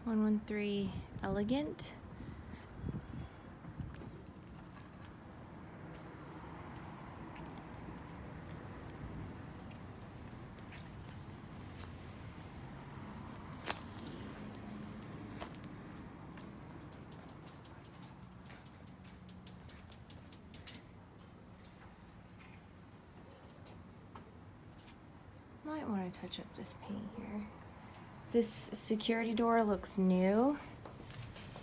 113 Elegant. Might want to touch up this paint here. This security door looks new.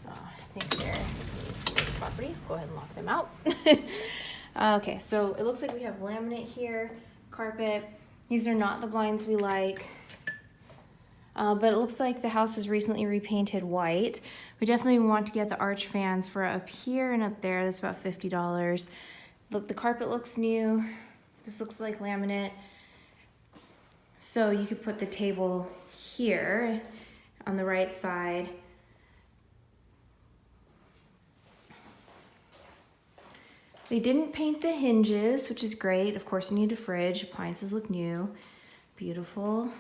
I think they're leasing this property. Go ahead and lock them out. Okay, so it looks like we have laminate here, carpet. These are not the blinds we like. But it looks like the house was recently repainted white. We definitely want to get the arch fans for up here and up there. That's about $50. Look, the carpet looks new. This looks like laminate. So you could put the table here on the right side. They didn't paint the hinges, which is great. Of course, you need a fridge. Appliances look new. Beautiful.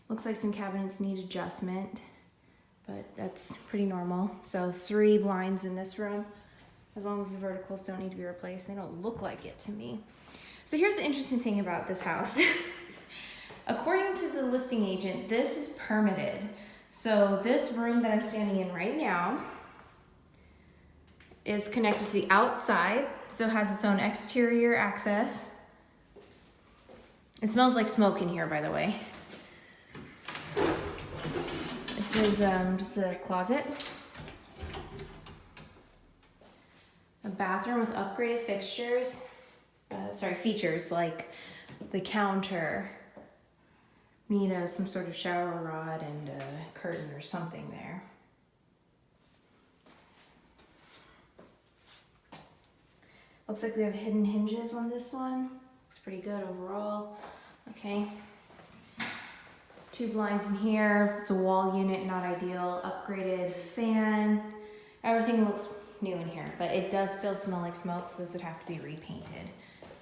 Looks like some cabinets need adjustment, but that's pretty normal. So 3 blinds in this room, as long as the verticals don't need to be replaced. They don't look like it to me. So here's the interesting thing about this house. According to the listing agent, this is permitted. So this room that I'm standing in right now is connected to the outside, so it has its own exterior access. It smells like smoke in here, by the way. This is just a closet. A bathroom with upgraded fixtures. Features like the counter. Need some sort of shower rod and a curtain or something there. Looks like we have hidden hinges on this one. Looks pretty good overall. Okay. 2 blinds in here. It's a wall unit, not ideal. Upgraded fan. Everything looks new in here, but it does still smell like smoke, so this would have to be repainted,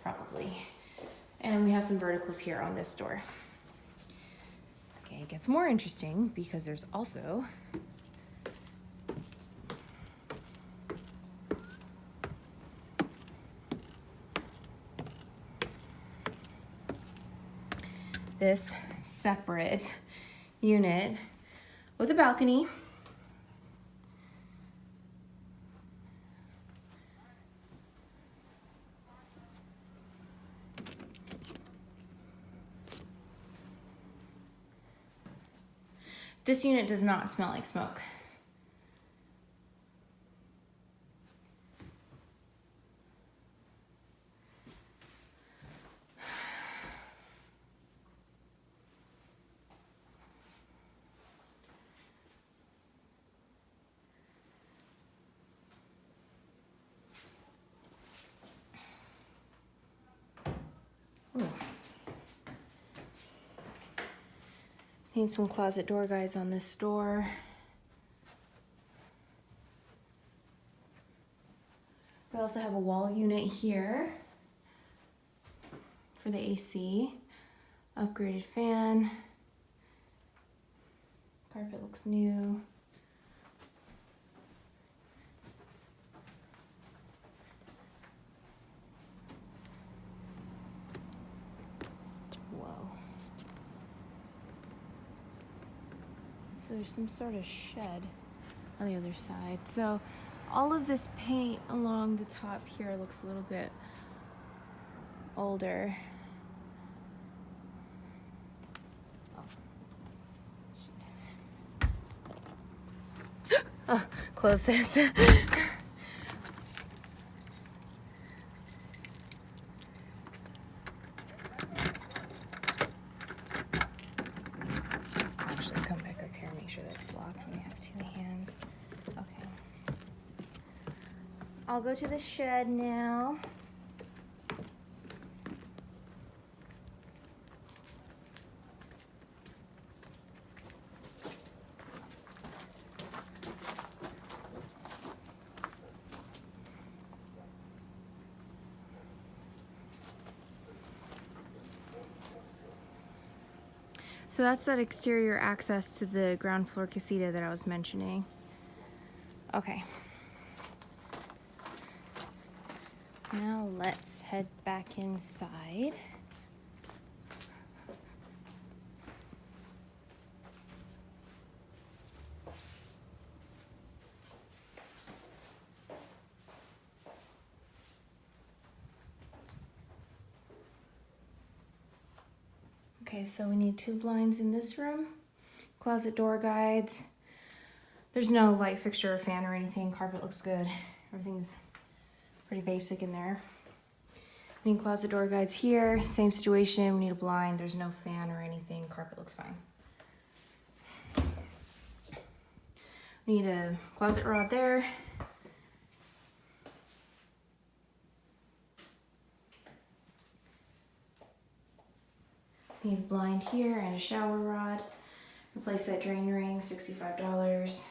probably. And we have some verticals here on this door. Okay, it gets more interesting because there's also this separate unit with a balcony. This unit does not smell like smoke. Ooh. Need some closet door guides on this door. We also have a wall unit here for the AC. Upgraded fan. Carpet looks new. So there's some sort of shed on the other side. So all of this paint along the top here looks a little bit older. Oh, close this. I'll go to the shed now. So that's that exterior access to the ground floor casita that I was mentioning. Okay. Now let's head back inside. Okay, so we need 2 blinds in this room. Closet door guides. There's no light fixture or fan or anything. Carpet looks good. Everything's pretty basic in there. We need closet door guides here. Same situation. We need a blind. There's no fan or anything. Carpet looks fine. We need a closet rod there. Need a blind here and a shower rod. Replace that drain ring, $65.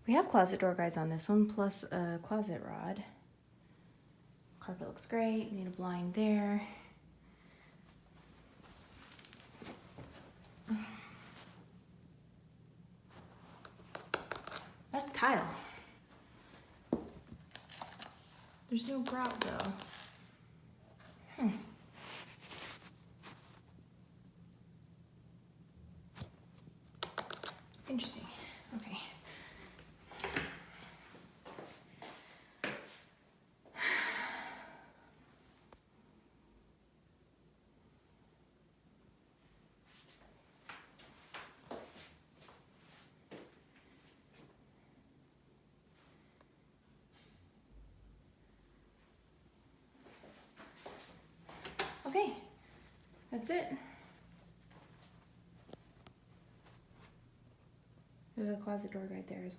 We have closet door guides on this one, plus a closet rod. Carpet looks great. Need a blind there. That's tile. There's no grout though. Interesting. Okay. Okay, that's it. There's a closet door right there as well.